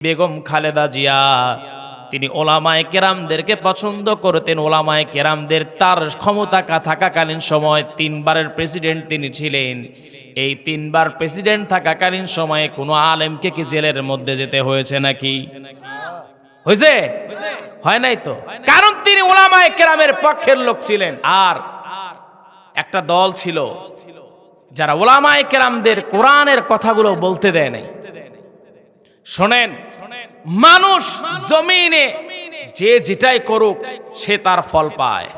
বেগম খালেদা জিয়া তিনি ওলামায়ে কেরামদেরকে পছন্দ করতেন। ওলামায়ে কেরামদের তার ক্ষমতা থাকাকালীন সময় 3 বারের প্রেসিডেন্ট তিনি ছিলেন। এই 3 বার প্রেসিডেন্ট থাকাকালীন সময়ে কোনো আলেমকে কি জেলের মধ্যে যেতে হয়েছে নাকি? হয়েছে? হয় নাই তো। কারণ তিনি ওলামায়ে কেরামের পক্ষের লোক ছিলেন। আর একটা দল ছিল যারা ওলামায়ে কেরামদের কোরআনের কথাগুলো বলতে দেয় নাই। শোনেন, মানুষ জমিনে যে যেটাই করুক সে তার ফল পায়।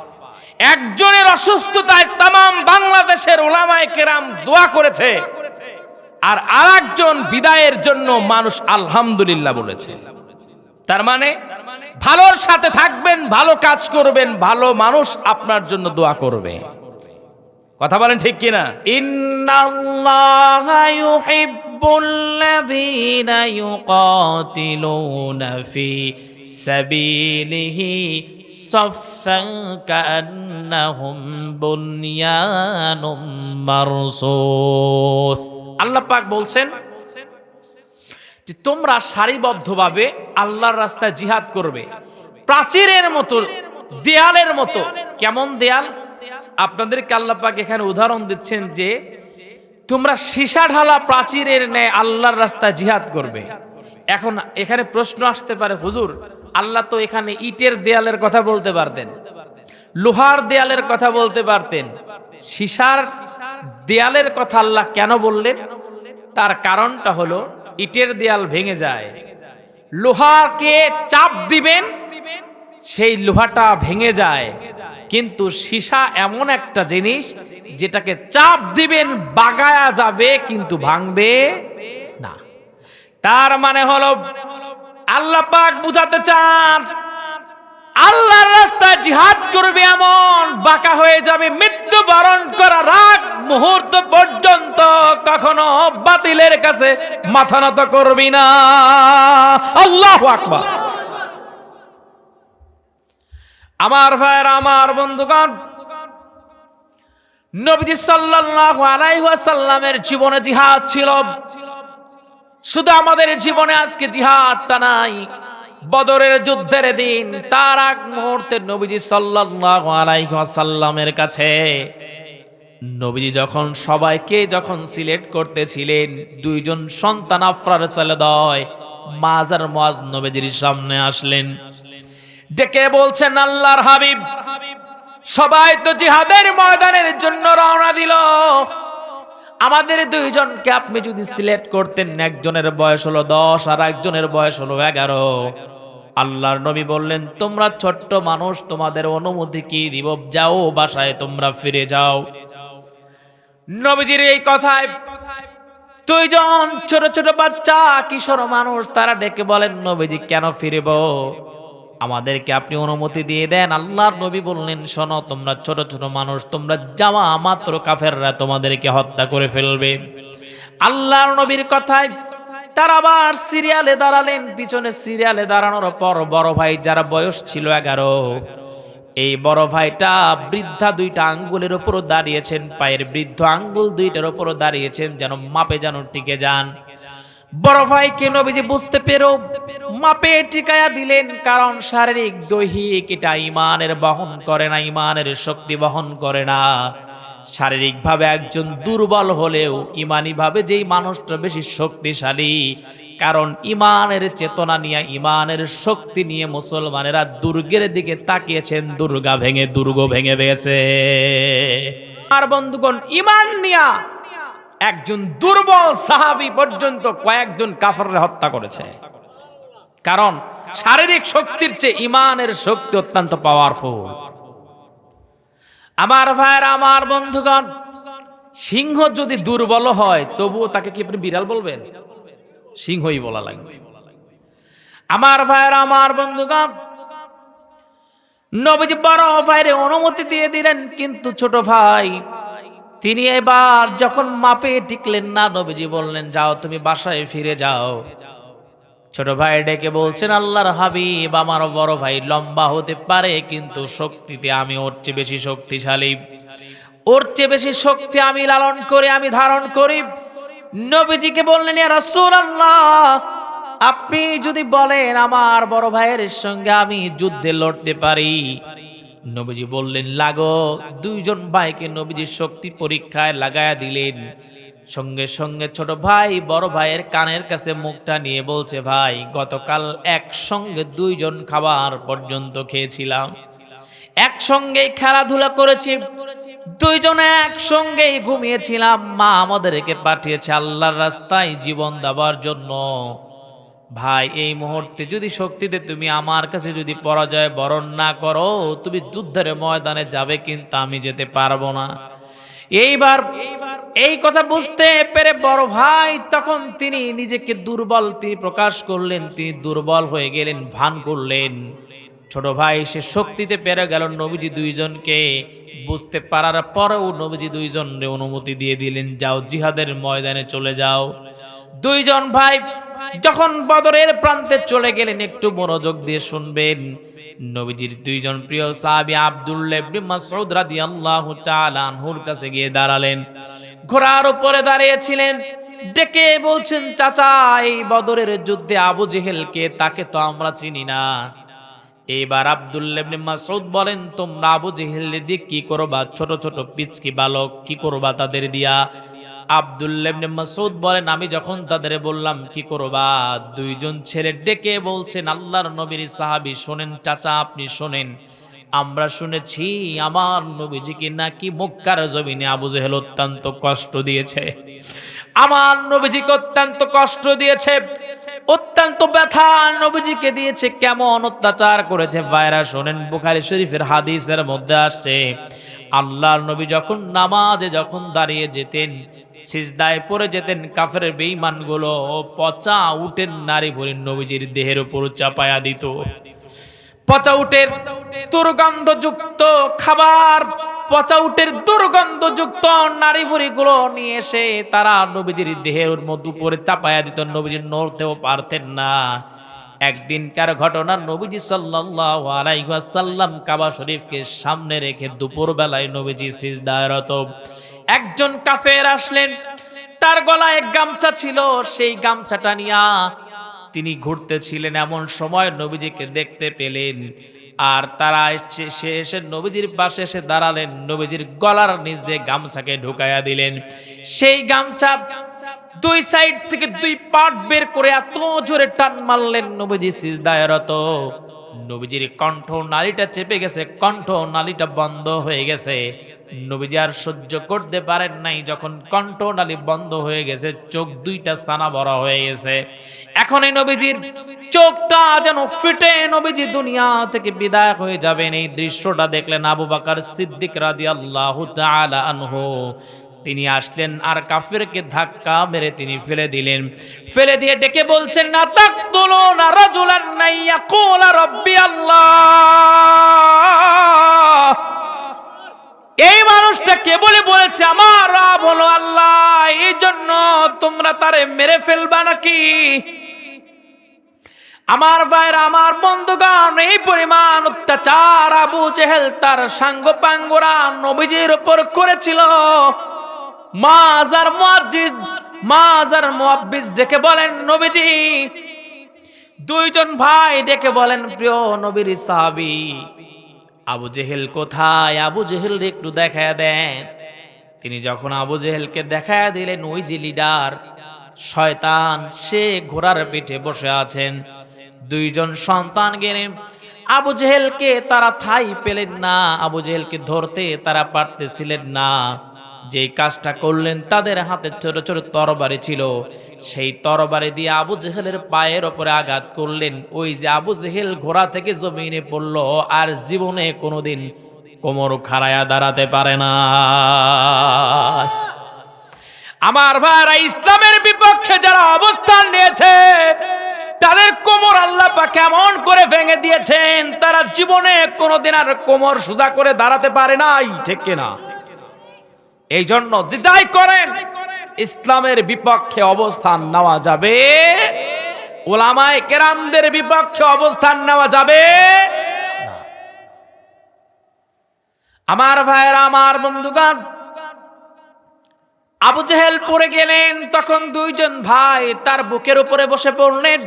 একজনের অসুস্থতায় তামাম বাংলাদেশের উলামায়ে কেরাম দোয়া করেছে, আর আরেকজন বিদায়ের জন্য মানুষ আলহামদুলিল্লাহ বলেছে। তার মানে ভালোর সাথে থাকবেন, ভালো কাজ করবেন, ভালো মানুষ আপনার জন্য দোয়া করবে। কথা বলেন ঠিক কিনা? ইন্নাল্লাহা ইউহিব্বুল্লাযীনা ইউকাতিলুনা ফি সাবিলিহি সাফফান কাআন্নাহুম বুনয়ানুম মারসুস। আল্লাহ পাক বলছেন যে তোমরা সারিবদ্ধভাবে আল্লাহর রাস্তায় জিহাদ করবে, প্রাচীরের মতো, দেয়ালের মতো। কেমন দেয়াল? আপনাদেরকে আল্লাহ পাক এখানে উদাহরণ দিচ্ছেন যে তোমরা সীসা ঢালা প্রাচীরের ন্যায় আল্লাহর রাস্তায় জিহাদ করবে। এখন এখানে প্রশ্ন আসতে পারে, হুজুর আল্লাহ তো এখানে ইটের দেয়ালের কথা বলতে পারতেন, লোহার দেয়ালের কথা বলতে পারতেন, সীসার দেয়ালের কথা আল্লাহ কেন বললেন? তার কারণটা হলো ইটের দেয়াল ভেঙে যায়, লোহাকে চাপ দিবেন সেই লোহাটা ভেঙে যায়, কিন্তু সীসা এমন একটা জিনিস যেটাকে চাপ দিবেন বাগায়া যাবে কিন্তু ভাঙবে না। তার মানে হলো আল্লাহ পাক বুঝাতে চান আল্লাহর রাস্তায় জিহাদ করবে এমন বাঁকা হয়ে যাবে, মৃত্যুবরণ করার আগ মুহূর্ত পর্যন্ত কখনো বাতিলের কাছে মাথা নত করবি না। আল্লাহু আকবার। আমার ভাইরা, আমার বন্ধুগণ, নবীজি সাল্লাল্লাহু আলাইহি ওয়াসাল্লামের জীবনে জিহাদ ছিল। শুধু আমাদের জীবনে আজকে জিহাদটা নাই, বদরের যুদ্ধের দিন তার আগ মুহূর্তে নবীজি সাল্লাল্লাহু আলাইহি ওয়াসাল্লামের কাছে নবীজি যখন সবাইকে সিলেক্ট করতেছিলেন, 2 জন সন্তান আফরার সালেদয় মাজার মুআজ নবীজির সামনে আসলেন, ডেকে বলছেন, আল্লাহর হাবিব সবাই তো জিহাদের ময়দানের জন্য রওনা দিল, আমাদের 2 জনকে আপনি যদি সিলেক্ট করতেন, একজনের বয়স হলো 10 আর একজনের বয়স হলো 11। আল্লাহর নবী বললেন, তোমরা ছোট্ট মানুষ, তোমাদের অনুমতি কি দিব, যাও বাসায় তোমরা ফিরে যাও। নবীজির এই কথায় 2 জন ছোট ছোট বাচ্চা কিশোর মানুষ তারা ডেকে বলেন, নবীজি কেন ফিরব, আমাদেরকে আপনি অনুমতি দিয়ে দেন। আল্লাহর নবী বললেন, শোনো, তোমরা ছোট ছোট মানুষ, তোমরা যাওয়া মাত্র কাফেররা তোমাদেরকে হত্যা করে ফেলবে। আল্লাহর নবীর কথায় তারা আবার সিরিয়ালে দাঁড়ালেন। পিছনে সিরিয়ালে দাঁড়ানোর পর বড় ভাই, যারা বয়স ছিল 11, এই বড় ভাইটা বৃদ্ধা 2টা আঙ্গুলের উপর দাঁড়িয়েছেন, পায়ের বৃদ্ধ আঙ্গুল 2টার উপর দাঁড়িয়েছেন, যেন মাপে যেন টিকে যান। বড় ভাইকে নবীজি বুঝতে পেরে মাপে টিকায়া দিলেন, কারণ শারীরিক দৈহিক এটা ঈমানের বহন করে না, ঈমানের শক্তি বহন করে না। শারীরিক ভাবে একজন দুর্বল হলেও ঈমানি ভাবে যেই মানুষটা বেশি শক্তিশালী, কারণ ঈমানের চেতনা নিয়ে, ঈমানের শক্তি নিয়ে মুসলমানেরা দুর্গের দিকে তাকিয়েছেন, দুর্গ ভেঙে গেছে। আর বন্ধুগণ, ঈমান নিয়া একজন দুর্বল সাহাবী পর্যন্ত কয়েকজন কাফেরকে হত্যা করেছে, কারণ শারীরিক শক্তির চেয়ে ঈমানের শক্তি অত্যন্ত পাওয়ারফুল। আমার ভাইরা, আমার বন্ধুগণ, সিংহ যদি দুর্বল হয় তবুও তাকে কি আপনি বিড়াল বলবেন? সিংহই বলা লাগবে। আমার ভাইরা, আমার বন্ধুগণ, নবীজি বড় ভাইরে অনুমতি দিয়ে দিলেন, কিন্তু ছোট ভাই তিনি এবার যখন মাপে টিকলেন না, নবীজি বললেন, যাও তুমি বাসায় ফিরে যাও। ছোট ভাই ডেকে বলছেন, আল্লাহর হাবিব, আমার বড় ভাই লম্বা হতে পারে, কিন্তু শক্তিতে আমি ওর চেয়ে বেশি শক্তিশালী, ওর চেয়ে বেশি শক্তি আমি লালন করি, আমি ধারণ করি। নবীজিকে বললেন, ইয়া রাসূলুল্লাহ, আপনি যদি বলেন আমার বড় ভাইয়ের সঙ্গে আমি যুদ্ধে লড়তে পারি। নবীজি বললেন লাগো। দুইজন ভাইকে নবীজি শক্তি পরীক্ষায় লাগায়া দিলেন। সঙ্গে সঙ্গে ছোট ভাই বড় ভাইয়ের কানের কাছে মুখটা নিয়ে বলছে, ভাই গতকাল একসঙ্গে দুইজন খাবার পর্যন্ত খেয়েছিলাম, একসঙ্গেই খেলাধুলা করেছি, দুইজনে একসঙ্গেই ঘুমিয়েছিলাম। মা আমাদেরকে পাঠিয়েছে আল্লাহর রাস্তায় জীবন দেওয়ার জন্য। ভাই এই মুহূর্তে যদি শক্তিতে তুমি আমার কাছে যদি পরাজয় বরণ না করো, তুমি যুদ্ধের ময়দানে যাবে, কিন্তু আমি যেতে পারবো না। এইবার এই কথা বুঝতে পেরে বড় ভাই তখন তিনি নিজেকে দুর্বল তিনি প্রকাশ করলেন, তিনি দুর্বল হয়ে গেলেন, ভান করলেন। ছোট ভাই সে শক্তিতে পেরে গেল নবীজি দুইজনকে। বুঝতে পারার পরেও নবীজি দুইজনকে অনুমতি দিয়ে দিলেন, যাও জিহাদের ময়দানে চলে যাও। দুইজন ভাই যখন বদরের প্রান্তে চলে গেলেন, একটু মনোযোগ দিয়ে শুনবেন। নবীজির দুইজন প্রিয় সাহাবী আব্দুল্লাহ ইবনে মাসউদ রাদিয়াল্লাহু তাআলা আনহুর কাছে গিয়ে দাঁড়ালেন। ঘোড়ার উপরে দাঁড়িয়েছিলেন, ডেকে বলছেন, চাচা এই বদরের যুদ্ধে আবু জেহেলকে, তাকে তো আমরা চিনি না। এবার আব্দুল্লাহ ইবনে মাসউদ বলেন, তোমরা আবু জেহেল দিয়ে কি করবা? ছোট ছোট পিচকি বালক, কি করবা তাদের দিয়া? আব্দুল্লাহ ইবনে মাসউদ বলেন, আমি যখন তাদের বললাম কি করবা, দুইজন ছেলে ডেকে বলছেন, আল্লাহর নবীর সাহাবী শোনেন চাচা, আপনি শোনেন, আমরা শুনেছি আমার নবীজিকে নাকি মক্কার জমিনে আবু জেহেল অত্যন্ত কষ্ট দিয়েছে, আমার নবীজিকে অত্যন্ত কষ্ট দিয়েছে, অত্যন্ত ব্যথা নবীজিকে দিয়েছে, কেমন অত্যাচার করেছে। ভাইরা শোনেন, বুখারী শরীফের হাদিসের মধ্যে আসছে, আল্লাহর নবী যখন নামাজে যখন দাঁড়িয়ে যেতেন, সিজদায় পড়ে যেতেন, কাফের বেঈমানগুলো পচা উটের নারী ভরে নবীজির দেহের উপর চাপায়া দিত। পচা উটের দুর্গন্ধযুক্ত খাবার, পচা উটের দুর্গন্ধযুক্ত নারী ভুঁড়িগুলো নিয়ে এসে তারা নবীজির দেহের মধ্যে উপরে চাপায়া দিত, নবীজি নড়তেও পারতেন না। একদিনকার ঘটনা, নবীজি সাল্লাল্লাহু আলাইহি ওয়াসাল্লাম কাবা শরীফকে সামনে রেখে দুপুর বেলায় নবীজি সিজদায়রত। একজন কাফের আসলেন, তার গলায় গামছা ছিল, সেই গামছাটা নিয়া তিনি ঘুরতেছিলেন। এমন সময় নবীজিকে দেখতে পেলেন, আর তারা এসে নবীজির পাশে এসে দাঁড়ালেন, নবীজির গলার নিচ দিয়ে গামছাকে ঢুকাইয়া দিলেন। সেই গামছা দুই সাইড থেকে দুই পার্ট বের করে এত জোরে টান মারলেন, নবীজি সিজদায়রত। নবীজির কণ্ঠ নালীটা চেপে গেছে, কণ্ঠ নালীটা বন্ধ হয়ে গেছে। নবীজি আর সহ্য করতে পারেন নাই, যখন কণ্ঠ নালী বন্ধ হয়ে গেছে, চোখ দুইটা ছানা ভরা হয়ে গেছে। এখন এই নবীজির চোখটা যেন ফিটে নবীজি দুনিয়া থেকে বিদায় হয়ে যাবেন। এই দৃশ্যটা দেখলেন আবু বকর সিদ্দিক রাদিয়াল্লাহু তাআলা আনহু। তিনি আসলেন আর কাফিরকে ধাক্কা মেরে তিনি ফেলে দিলেন। ফেলে দিয়ে ডেকে বলছেন, না তাকতুলুনা রাজুলান ইয়াকুলা রাব্বি আল্লাহ। এই মানুষটা কে বলেছে আমার রব হলো আল্লাহ, এই জন্য তোমরা তারে মেরে ফেলবা নাকি? আমার ভাইরা, আমার বন্ধুগণ, এই পরিমাণ অত্যাচার আবু জেহেল তার সাঙ্গপাঙ্গরা নবীজির উপর করেছিল। মাজার মুআব্বিজ ডেকে বলেন, নবীজি, দুইজন ভাই ডেকে বলেন, প্রিয় নবীর সাহাবী আবু জেহেল কোথায়? আবু জেহেল একটু দেখায় দেন। তিনি যখন আবু জেহেলকে দেখায় দিলেন, ওই যে লিডার শয়তান, সে ঘোড়ার পিঠে বসে আছেন। দুইজন সন্তান গেলেন, আবু জেহেলকে তারা ঠাঁই পেলেন না, আবু জেহেলকে ধরতে তারা পারতেছিলেন না। যেই কাজটা করলেন, তাদের হাতে ছোট ছোট তরবারি ছিল, সেই তরবারি দিয়ে আবু জেহেলের পায়ের ওপরে আঘাত করলেন। ওই যে আবু জেহেল ঘোড়া থেকে জমিনে পড়ল, আর জীবনে কোনোদিন কোমর খাড়ায়া দাঁড়াতে পারে না। আমার ভাইরা, ইসলামের বিপক্ষে যারা অবস্থান নিয়েছে, তাদের কোমর আল্লাহ পাক কেমন করে ভেঙে দিয়েছেন, তারা জীবনে কোনোদিন আর কোমর সোজা করে দাঁড়াতে পারে নাই, ঠিক কিনা? এই জন্য যে যাই করেন, ইসলামের বিপক্ষে অবস্থান নেওয়া যাবে, উলামায়ে কেরামদের বিপক্ষে অবস্থান নেওয়া যাবে না। আমার ভাইরা, আমার বন্ধুগণ, আবু জেহেল পড়ে গেলেন, তখন দুইজন ভাই তার বুকের উপরে বসে পড়লেন।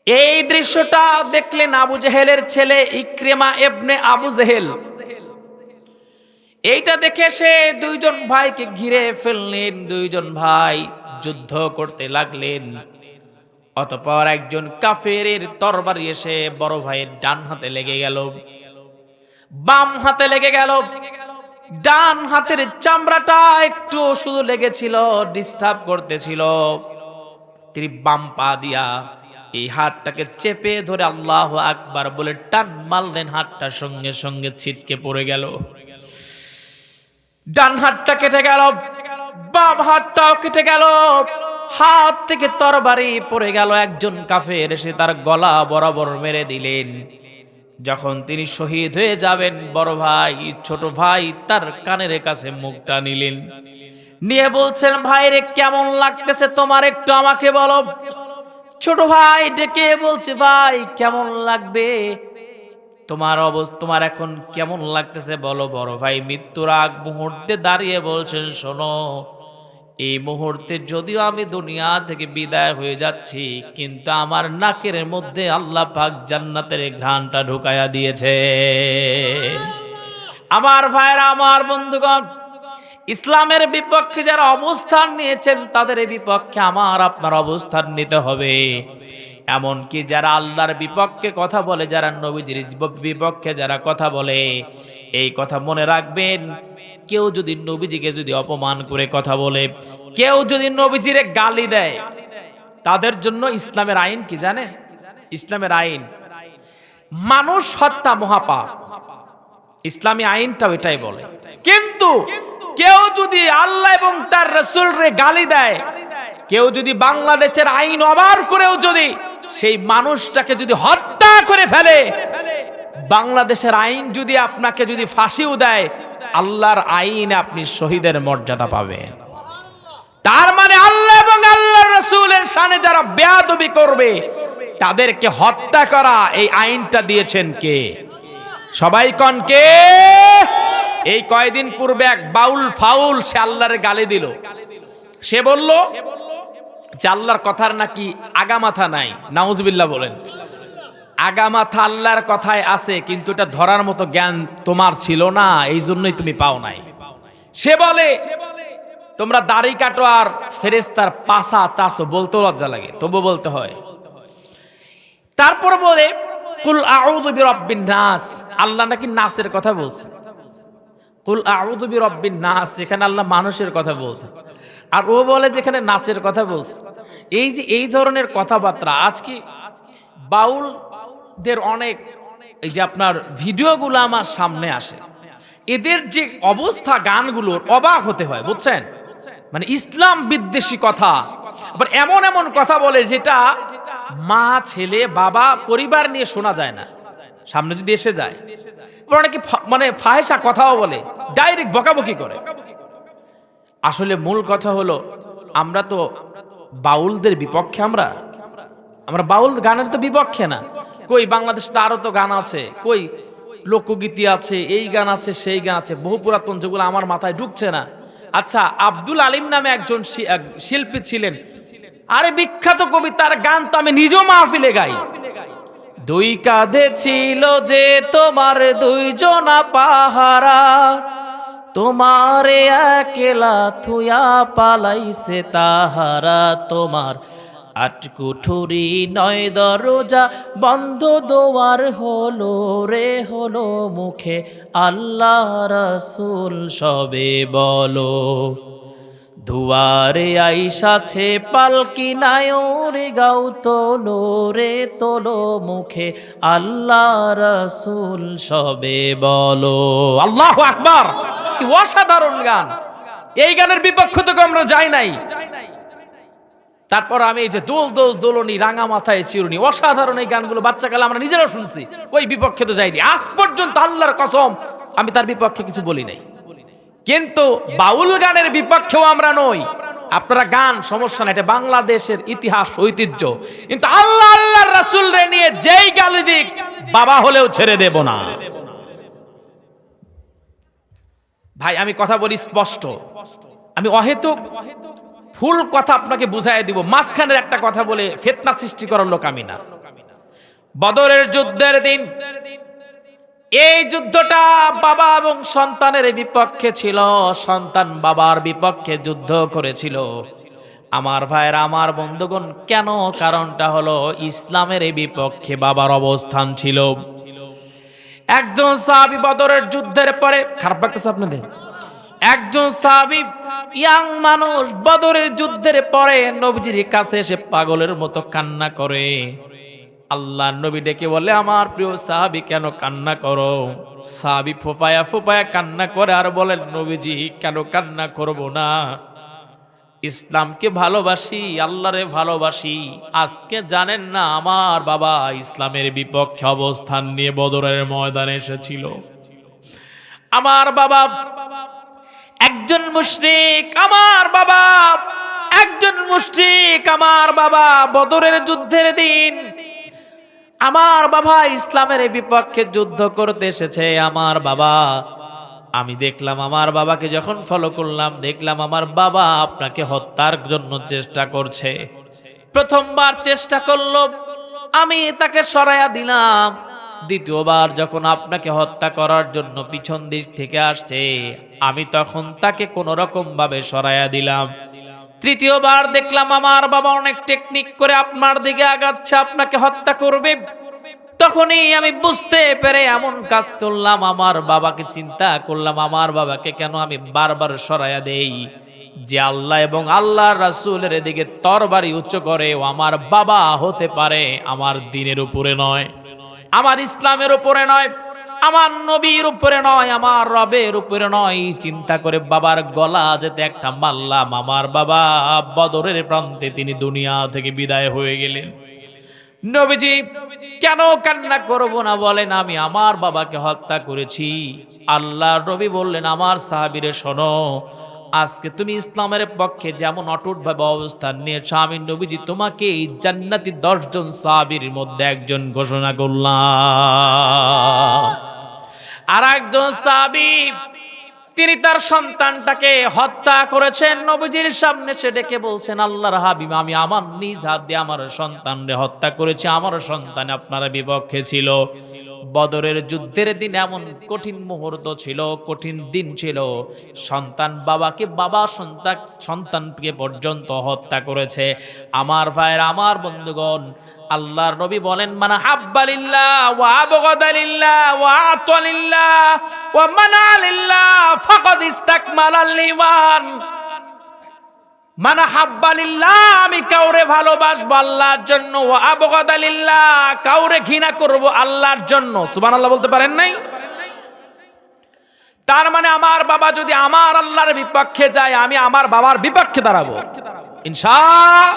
এই দৃশ্যটা দেখলেন আবু জেহেলের ছেলে ইকরিমা ইবনে আবু জেহেল। এইটা দেখে সে দুইজন ভাইকে ঘিরে ফেললেন, দুইজন ভাই যুদ্ধ করতে লাগলেন। অতঃপর একজন কাফেরের তরবারি এসে বড় ভাইয়ের ডান হাতে লেগে গেল, বাম হাতে লেগে গেল। ডান হাতের চামড়াটা একটু শুধু লেগেছিল, ডিস্টার্ব করতেছিল। তিনি বাম পা দিয়া এই হাতটাকে চেপে ধরে আল্লাহু আকবার বলে টান মারলেন, হাতটা সঙ্গে সঙ্গে ছিটকে পড়ে গেল। ডান হাতটা কেটে গেল, বাম হাতটাও কেটে গেল, হাত থেকে তরবারি পড়ে গেল। একজন কাফের এসে তার গলা বরাবর মেরে দিলেন। যখন তিনি শহীদ হয়ে যাবেন, বড় ভাই ছোট ভাই তার কানের কাছে মুখটা নিলেন, নিয়ে বলছেন, ভাই রে কেমন লাগতেছে তোমার, একটু আমাকে বলো। ছোট ভাই ডেকে বলছে, ভাই কেমন লাগবে তোমার অবস্থা, তোমার এখন কেমন লাগতেছে বলো। বড় ভাই মৃত্যুর আগ মুহূর্তে দাঁড়িয়ে বলছেন, শোনো, এই মুহূর্তে যদিও আমি দুনিয়া থেকে বিদায় হয়ে যাচ্ছি, কিন্তু আমার নাকের মধ্যে আল্লাহ পাক জান্নাতের ঘ্রাণটা ঢুকায়া দিয়েছে। আমার ভাইরা, আমার বন্ধুগণ, ইসলামের বিপক্ষে যারা অবস্থান নিয়েছেন তাদের বিপক্ষে আমার আপনার অবস্থান নিতে হবে। এমনকি যারা আল্লাহর বিপক্ষে কথা বলে, যারা নবীজির বিপক্ষে যারা কথা বলে, এই কথা মনে রাখবেন, কেউ যদি নবীজিকে যদি অপমান করে কথা বলে, কেউ যদি নবীজিরে গালি দেয়, তাদের জন্য ইসলামের আইন কি জানেন? ইসলামের আইন মানুষ হত্যা মহাপাপ, ইসলামী আইনটা এটাই বলে। কিন্তু কেউ যদি আল্লাহ এবং তার রাসূলকে গালি দেয়, কেউ যদি বাংলাদেশের আইন অবার করেও যদি সেই মানুষটাকে যদি হত্যা করে ফেলে, বাংলাদেশের আইন যদি আপনাকে যদি ফাঁসিও দেয়, আল্লাহর আইনে আপনি শহীদের মর্যাদা পাবেন। তার মানে আল্লাহ এবং আল্লাহর রাসূলের শানে যারা বেয়াদবি করবে তাদেরকে হত্যা করা এই আইনটা দিয়েছেন কে? সবাই কোন কে? এই কয়েকদিন পূর্বে এক বাউল ফাউল সে আল্লাহর গালি দিল। সে বলল যে আল্লাহর কথার নাকি আগামাথা নাই। নাউজুবিল্লাহ বলেন। আগামাথা আল্লাহর কথায় আছে, কিন্তু এটা ধরার মতো জ্ঞান তোমার ছিল না, এই জন্যই তুমি পাও নাই। সে বলে তোমরা দাড়ি কাটো আর ফেরেশতার পাছা চাচো, বলতে লজ্জা লাগে, তবু বলতে হয়। তারপর বলে কুল আউযু বিরাব্বিন নাস, আল্লাহ নাকি নাসের কথা বলছে। কুল আউযু বিরাব্বিন নাস, যেখানে আল্লাহ মানুষের কথা বলছে, আর ও বলে যেখানে নাচের কথা বলছে। এই যে এই ধরনের কথাবার্তা আজকে বাউলদের অনেক, এই যে আপনার ভিডিওগুলো আমার সামনে আসে, এদের যে অবস্থা, গানগুলোর অবাক হতে হয়, বুঝছেন? মানে ইসলাম বিদ্বেষী কথা, আবার এমন এমন কথা বলে যেটা মা ছেলে বাবা পরিবার নিয়ে শোনা যায় না, সামনে যদি এসে যায়। অনেকে মানে ফাহেসা কথাও বলে, ডাইরেক্ট বকাবকি করে। আসলে মূল কথা হলো, আমরা তো বাউলদের বিপক্ষে, আমরা বাউল গানের তো বিপক্ষে না। কই বাংলাদেশে তো আরো তো গান আছে, কই লোকগীতি আছে, এই গান আছে, সেই গান আছে, বহু পুরাতন, যেগুলো আমার মাথায় ঢুকছে না। আচ্ছা, আব্দুল আলিম নামে একজন শিল্পী ছিলেন, আরে বিখ্যাত কবি, তার গান তো আমি নিজেও মাহফিলে গাই। দুই কাঁধে ছিল যে তোমার দুইজনা পাহারা, তোমারে একলা থুয়া পালাইছে তাহারা, তোমার আট কুঠুরি নয় দরজা বন্ধ দোয়ার হলো রে হলো, মুখে আল্লাহ রাসূল সবে বলো, দুয়ারে আইসাছে পালকি নায়রে গাও তোলো রে তোলো, মুখে আল্লাহ রাসূল সবে বলো। আল্লাহু আকবার! কি অসাধারণ গান! এই গানের বিপক্ষ থেকে আমরা যাই নাই। তারপর আমি এই যে দোল দোল দোলনি, রাঙা মাথায় চিরুনি, অসাধারণ এই গানগুলো বাচ্চাকালে আমরা নিজেরাও শুনছি, ওই বিপক্ষে তো যাইনি। আজ পর্যন্ত আল্লাহর কসম আমি তার বিপক্ষে কিছু বলি নাই। কিন্তু বাউল গানের বিপক্ষেও আমরা নই। আপনারা গান সমস্যা না, এটা বাংলাদেশের ইতিহাস ঐতিহ্য, কিন্তু আল্লাহ আল্লাহর রাসূলরে নিয়ে যেই গালি দিক, বাবা হলেও ছেড়ে দেব না। ভাই আমি কথা বলি স্পষ্ট, আমি অহেতুক ফুল কথা আপনাকে বুঝাই দিব, মাঝখানের একটা কথা বলে ফিতনা সৃষ্টি করার লোক আমি না। বদরের যুদ্ধের দিন এই যুদ্ধটা বাবা এবং সন্তানের বিপক্ষে ছিল। সন্তান বাবার বিপক্ষে যুদ্ধ করেছিল। আমার ভাইয়েরা, আমার বন্ধুগণ, কেন? কারণটা হলো ইসলামের বিপক্ষে বাবার অবস্থান ছিল। একজন সাহাবী বদরের যুদ্ধের পরে, খারাপ লাগতেছে আপনাদের? একজন সাহাবী ইয়াং মানুষ বদরের যুদ্ধের পরে নবীজির কাছে এসে পাগলের মতো কান্না করে। আল্লাহ নবী ডেকে বলে, আমার প্রিয় সাহাবী কেন কান্না করো? সাহাবী ফোপায়া ফোপায়া কান্না করে আর বলেন, নবীজি কেন কান্না করব না? ইসলামকে ভালোবাসি, আল্লাহরে ভালোবাসি। আজকে জানেন না আমার বাবা ইসলামের বিপক্ষে অবস্থান নিয়ে বদরের ময়দানে এসেছিল। আমার বাবা একজন মুশরিক, আমার বাবা একজন মুশরিক। আমার বাবা বদরের যুদ্ধের দিন আমার বাবা ইসলামের বিপক্ষে যুদ্ধ করতে এসেছে। আমার বাবা, আমি দেখলাম আমার বাবাকে যখন ফলো করলাম, দেখলাম আমার বাবা আপনাকে হত্যার জন্য চেষ্টা করছে। প্রথমবার চেষ্টা করলো, আমি তাকে সরাইয়া দিলাম। দ্বিতীয়বার যখন আপনাকে হত্যা করার জন্য পিছন দিক থেকে আসছে, আমি তখন তাকে কোন রকম ভাবে সরাইয়া দিলাম। তৃতীয়বার দেখলাম আমার বাবা অনেক টেকনিক করে আপনার দিকে আগাচ্ছে, আপনাকে হত্যা করবে। তখনই আমি বুঝতে পেরে এমন কাজ করলাম, আমার বাবাকে চিন্তা করলাম, আমার বাবাকে কেন আমি বারবার সরাইয়া দেই। যে আল্লাহ এবং আল্লাহর রাসূলের দিকে তরবারি উচ্চ করে, ও আমার বাবা হতে পারে আমার দ্বীনের উপরে নয়, আমার ইসলামের উপরে নয়, আমার নবীর উপরে নয়, আমার রবের উপরে নয়। চিন্তা করে বাবার গলা যেতে একটা মারলাম। আমার বাবা বদরের প্রান্তে তিনি দুনিয়া থেকে বিদায় হয়ে গেলেন। নবীজি কেন কান্না করব না বলেন? আমি আমার বাবাকে হত্যা করেছি। আল্লাহর নবী বললেন, আমার সাহাবীরে শোনো, আজকে তুমি ইসলামের পক্ষে যেমন অটুটভাবে অবস্থান নিয়েছো, আমি নবীজি তোমাকে এই জান্নাতি 10 জন সাহাবীর মধ্যে একজন ঘোষণা করলাম। আর একজন সাহাবী, তিনি তার সন্তানটাকে হত্যা করেছেন। নবীজির সামনে সে ডেকে বলছেন, আল্লাহর হাবিব, আমি আমার নিজ হাত দিয়ে আমার সন্তানকে হত্যা করেছি। আমার সন্তান আপনার বিপক্ষে ছিল। বদরের যুদ্ধের দিন এমন কঠিন মুহূর্ত ছিল, কঠিন দিন ছিল। সন্তান বাবাকে, বাবা সন্তানকে পর্যন্ত হত্যা করেছে। আমার ভাইয়ের, আমার বন্ধুগণ, আল্লাহর নবী বলেন, মান হাব্বালিল্লাহ ওয়া আবগাদালিল্লাহ ওয়া আতালিল্লাহ ওয়া মানালিল্লাহ ফাকাদ ইসতাকমালাল ঈমান। মান হাব্বালিল্লাহ, আমি কাউরে ভালোবাসবো আল্লাহর জন্য, ওয়া আবগাদালিল্লাহ, কাউরে ঘৃণা করব আল্লাহর জন্য। সুবহানাল্লাহ বলতে পারেন নাই? তার মানে আমার বাবা যদি আমার আল্লাহর বিপক্ষে যায়, আমি আমার বাবার বিপক্ষে দাঁড়াবো ইনশাআল্লাহ।